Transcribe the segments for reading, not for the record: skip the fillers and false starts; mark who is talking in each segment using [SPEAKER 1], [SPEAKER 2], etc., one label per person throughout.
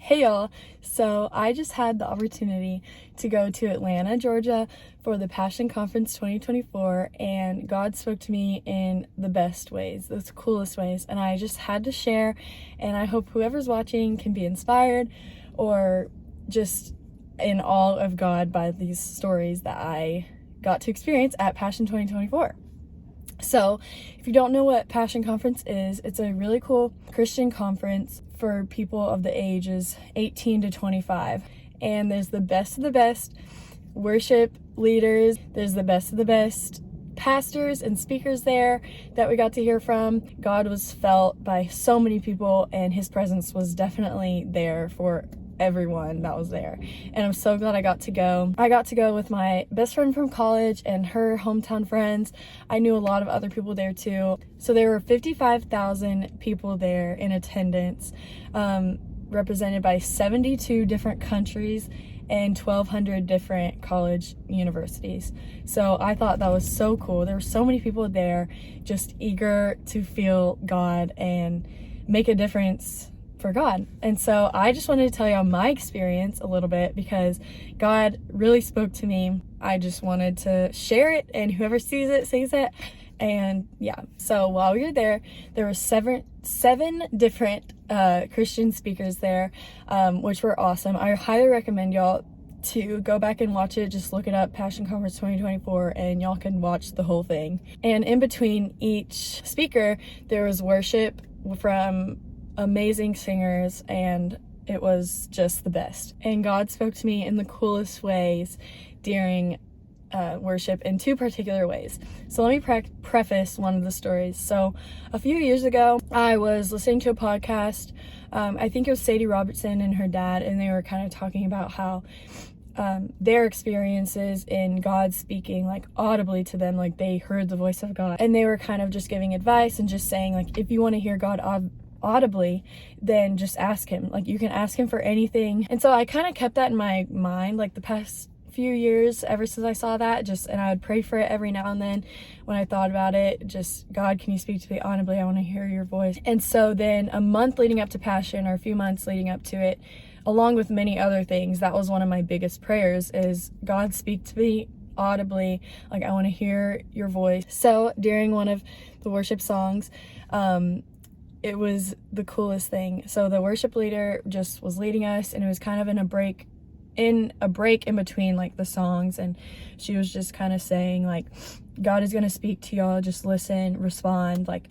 [SPEAKER 1] Hey y'all, so I just had the opportunity to go to Atlanta, Georgia for the Passion Conference 2024, and God spoke to me in the best ways, the coolest ways, and I just had to share, and I hope whoever's watching can be inspired or just in awe of God by these stories that I got to experience at Passion 2024. So, if you don't know what Passion Conference is, it's a really cool Christian conference for people of the ages 18 to 25. And there's the best of the best worship leaders, there's the best of the best pastors and speakers there that we got to hear from. God was felt by so many people, and his presence was definitely there for everyone that was there, and I'm so glad I got to go. I got to go with my best friend from college and her hometown friends. I knew a lot of other people there too. So there were 55,000 people there in attendance, represented by 72 different countries and 1,200 different college universities. So I thought that was so cool. There were so many people there just eager to feel God and make a difference for God. And so I just wanted to tell y'all my experience a little bit because God really spoke to me. I just wanted to share it, and whoever sees it sees it. And yeah, so while we were there were seven different Christian speakers there, which were awesome. I highly recommend y'all to go back and watch it. Just look it up, Passion Conference 2024, and y'all can watch the whole thing. And in between each speaker there was worship from amazing singers, and it was just the best. And God spoke to me in the coolest ways during worship in two particular ways. So let me preface one of the stories. So a few years ago, I was listening to a podcast. I think it was Sadie Robertson and her dad, and they were kind of talking about how their experiences in God speaking like audibly to them, like they heard the voice of God, and they were kind of just giving advice and just saying, like, if you want to hear God audibly, then just ask him. Like, you can ask him for anything. And so I kind of kept that in my mind like the past few years, ever since I saw that, and I would pray for it every now and then when I thought about it, just, God, can you speak to me audibly? I want to hear your voice. And so then a month leading up to Passion, or a few months leading up to it, along with many other things, that was one of my biggest prayers, is God, speak to me audibly. Like, I want to hear your voice. So during one of the worship songs, it was the coolest thing. So the worship leader just was leading us, and it was kind of in a break in between like the songs, and she was just kind of saying, like, God is going to speak to y'all, just listen, respond, like,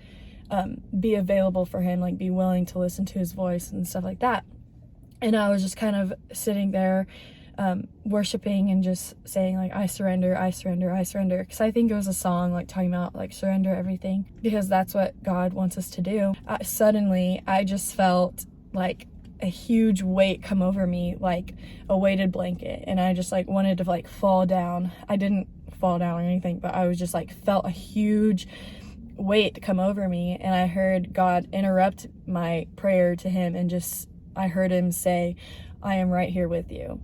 [SPEAKER 1] be available for him, like, be willing to listen to his voice and stuff like that. And I was just kind of sitting there worshiping and just saying, like, I surrender, I surrender, I surrender, because I think it was a song like talking about like surrender everything, because that's what God wants us to do. Suddenly I just felt like a huge weight come over me, like a weighted blanket, and I just like wanted to like fall down. I didn't fall down or anything, but I was just like felt a huge weight come over me, and I heard God interrupt my prayer to him, and just I heard him say, I am right here with you.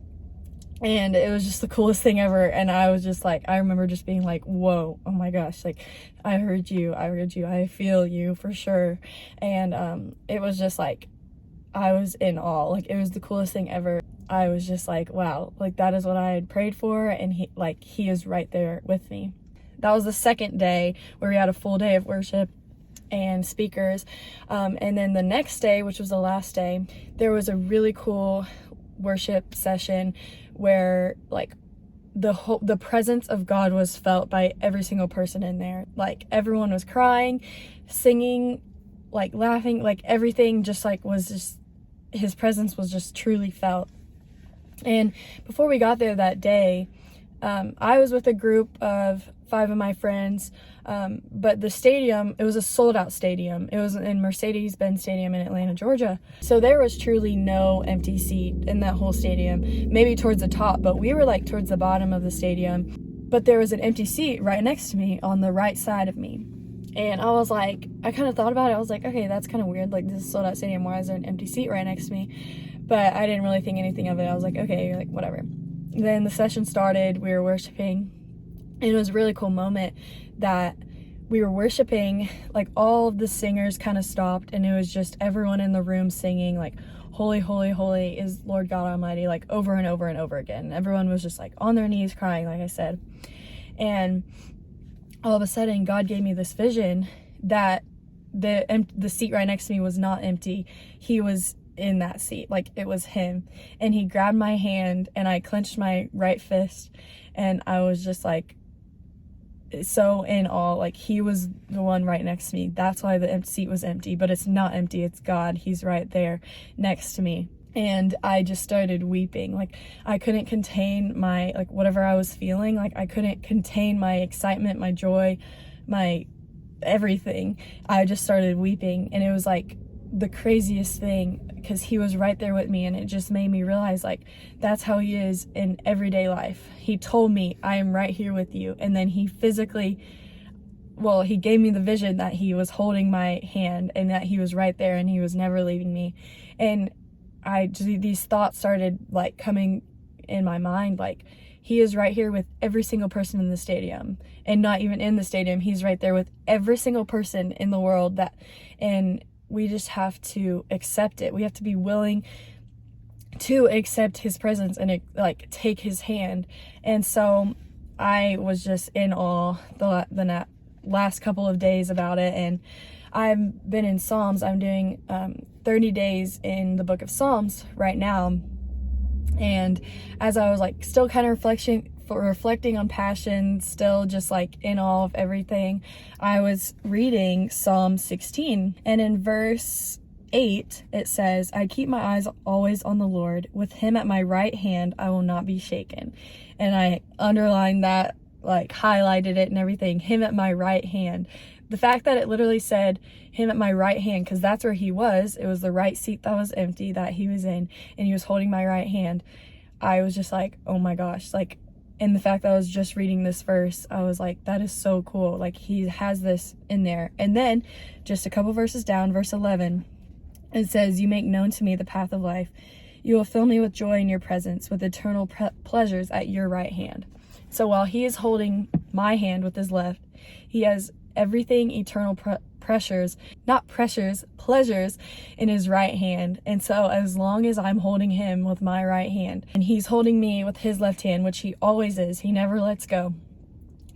[SPEAKER 1] And it was just the coolest thing ever. And I was just like, I remember just being like, whoa, oh my gosh, like, I heard you, I feel you for sure. And it was just like, I was in awe. Like, it was the coolest thing ever. I was just like, wow, like, that is what I had prayed for, and he is right there with me. That was the second day where we had a full day of worship and speakers. And then the next day, which was the last day, there was a really cool worship session where like the presence of God was felt by every single person in there. Like, everyone was crying, singing, like laughing, like everything just like was just, his presence was just truly felt. And before we got there that day, I was with a group of 5 of my friends, but the stadium, it was a sold out stadium. It was in Mercedes-Benz Stadium in Atlanta, Georgia. So there was truly no empty seat in that whole stadium, maybe towards the top, but we were like towards the bottom of the stadium. But there was an empty seat right next to me on the right side of me. And I was like, I kind of thought about it. I was like, okay, that's kind of weird. Like, this is a sold out stadium. Why is there an empty seat right next to me? But I didn't really think anything of it. I was like, okay, like, whatever. Then the session started. We were worshiping. And it was a really cool moment that we were worshiping, like all of the singers kind of stopped, and it was just everyone in the room singing like holy, holy, holy is Lord God Almighty, like over and over and over again. Everyone was just like on their knees crying, like I said. And all of a sudden, God gave me this vision that the seat right next to me was not empty. He was in that seat, like it was him. And he grabbed my hand, and I clenched my right fist, and I was just like so in awe. Like, he was the one right next to me. That's why the seat was empty, but it's not empty. It's God. He's right there next to me. And I just started weeping. Like, I couldn't contain my, like, whatever I was feeling. Like, I couldn't contain my excitement, my joy, my everything. I just started weeping, and it was like the craziest thing, because he was right there with me, and it just made me realize, like, that's how he is in everyday life. He told me, I am right here with you. And then he physically, well, he gave me the vision that he was holding my hand, and that he was right there, and he was never leaving me. And these thoughts started like coming in my mind, like, he is right here with every single person in the stadium, and not even in the stadium. He's right there with every single person in the world, and we just have to accept it. We have to be willing to accept his presence and like take his hand. And so I was just in awe the last couple of days about it. And I've been in Psalms. I'm doing 30 days in the book of Psalms right now. And as I was like still kind of reflecting on passion, still just like in awe of everything, I was reading Psalm 16, and in verse 8 it says, I keep my eyes always on the Lord, with him at my right hand I will not be shaken. And I underlined that, like highlighted it and everything, him at my right hand. The fact that it literally said him at my right hand, because that's where he was. It was the right seat that was empty that he was in, and he was holding my right hand. I was just like, oh my gosh. Like, and the fact that I was just reading this verse, I was like, that is so cool. Like, he has this in there. And then just a couple verses down, verse 11, it says, you make known to me the path of life. You will fill me with joy in your presence, with eternal pleasures at your right hand. So while he is holding my hand with his left, he has everything eternal pleasures in his right hand. And so as long as I'm holding him with my right hand, and he's holding me with his left hand, which he always is, he never lets go,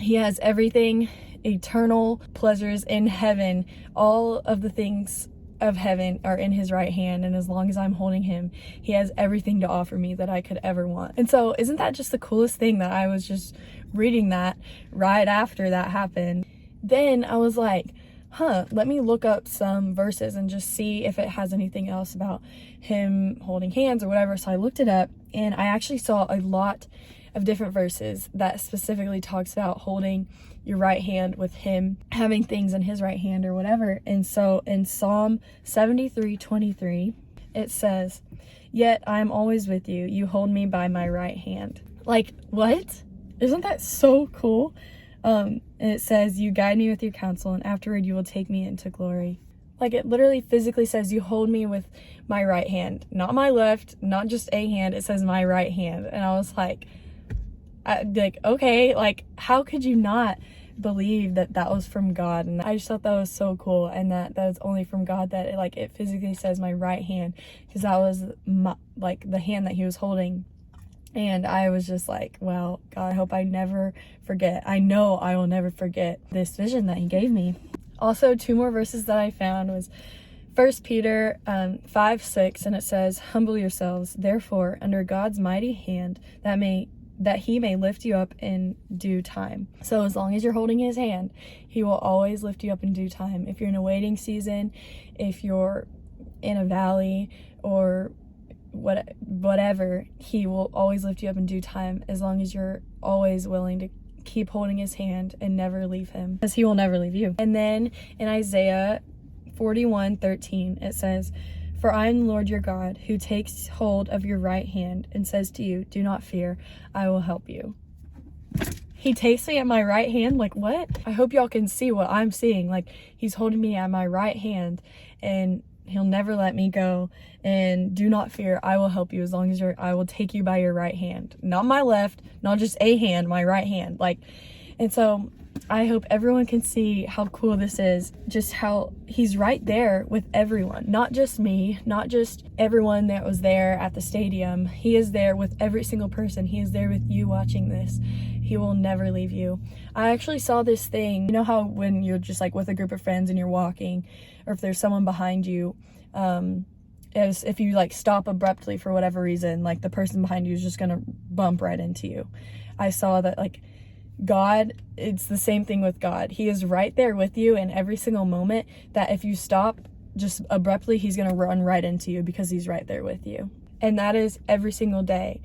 [SPEAKER 1] he has everything eternal pleasures in heaven. All of the things of heaven are in his right hand, and as long as I'm holding him, he has everything to offer me that I could ever want. And so isn't that just the coolest thing, that I was just reading that right after that happened? Then I was like, let me look up some verses and just see if it has anything else about him holding hands or whatever. So I looked it up, and I actually saw a lot of different verses that specifically talks about holding your right hand, with him having things in his right hand or whatever. And so in Psalm 73:23, it says, yet I am always with you. You hold me by my right hand. Like, what? Isn't that so cool? And it says, you guide me with your counsel, and afterward you will take me into glory. Like, it literally physically says you hold me with my right hand, not my left, not just a hand. It says my right hand. And I was like, okay, like, how could you not believe that that was from God? And I just thought that was so cool, and that was only from God, that it physically says my right hand, because that was the hand that he was holding. And I was just like, wow, God, I hope I never forget. I know I will never forget this vision that he gave me. Also, 2 more verses that I found was 1 Peter 5:6, and it says, humble yourselves, therefore, under God's mighty hand, that he may lift you up in due time. So as long as you're holding his hand, he will always lift you up in due time. If you're in a waiting season, if you're in a valley, or whatever, he will always lift you up in due time, as long as you're always willing to keep holding his hand and never leave him, because he will never leave you. And then in Isaiah 41:13, it says, for I am the Lord your God, who takes hold of your right hand and says to you, do not fear, I will help you. He takes me at my right hand. Like, what? I hope y'all can see what I'm seeing. Like, he's holding me at my right hand, and he'll never let me go. And do not fear, I will help you, as long as I will take you by your right hand. Not my left, not just a hand, my right hand. Like, and so I hope everyone can see how cool this is, just how he's right there with everyone, not just me, not just everyone that was there at the stadium. He is there with every single person. He is there with you watching this. He will never leave you. I actually saw this thing, you know how when you're just like with a group of friends and you're walking, or if there's someone behind you, as if you like stop abruptly for whatever reason, like the person behind you is just gonna bump right into you. I saw that, like, God, it's the same thing with God. He is right there with you in every single moment, that if you stop just abruptly, he's going to run right into you because he's right there with you. And that is every single day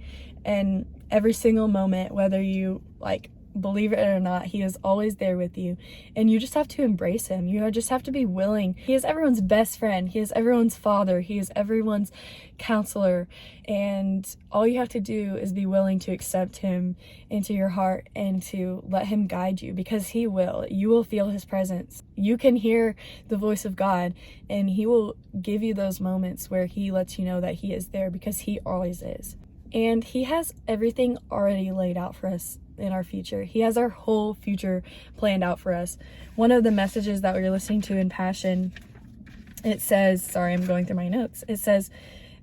[SPEAKER 1] and every single moment, whether you like believe it or not, he is always there with you. And you just have to embrace him. You just have to be willing. He is everyone's best friend. He is everyone's father. He is everyone's counselor. And all you have to do is be willing to accept him into your heart and to let him guide you, because he will. You will feel his presence. You can hear the voice of God, and he will give you those moments where he lets you know that he is there, because he always is. And he has everything already laid out for us in our future. He has our whole future planned out for us. One of the messages that we were listening to in Passion, it says, sorry, I'm going through my notes. It says,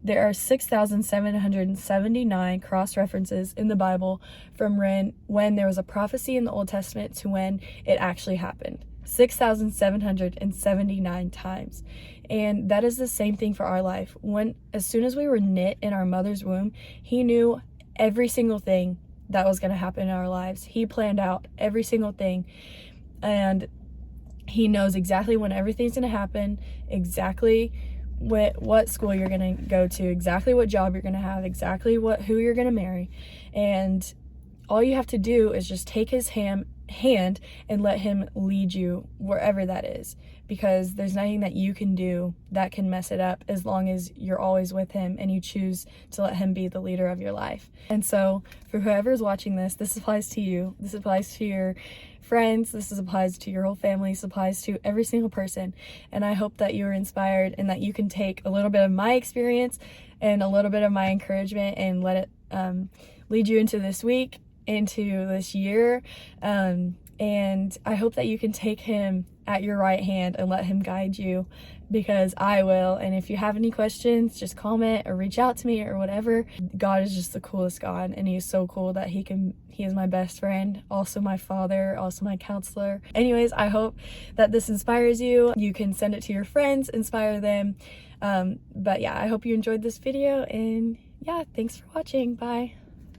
[SPEAKER 1] there are 6,779 cross-references in the Bible from when there was a prophecy in the Old Testament to when it actually happened. 6,779 times. And that is the same thing for our life. As soon as we were knit in our mother's womb, he knew every single thing that was going to happen in our lives. He planned out every single thing, and he knows exactly when everything's going to happen, exactly what school you're going to go to, exactly what job you're going to have, exactly who you're going to marry. And all you have to do is just take his hand and let him lead you wherever that is, because there's nothing that you can do that can mess it up, as long as you're always with him and you choose to let him be the leader of your life. And so for whoever is watching this applies to you. This applies to your friends. This applies to your whole family. This applies to every single person. And I hope that you are inspired and that you can take a little bit of my experience and a little bit of my encouragement and let it lead you into this week, into this year, and I hope that you can take him at your right hand and let him guide you, because I will. And if you have any questions, just comment or reach out to me or whatever. God is just the coolest God, and he is so cool that he is my best friend, also my father, also my counselor. Anyways, I hope that this inspires you. You can send it to your friends, inspire them. But yeah, I hope you enjoyed this video, and yeah, thanks for watching. Bye.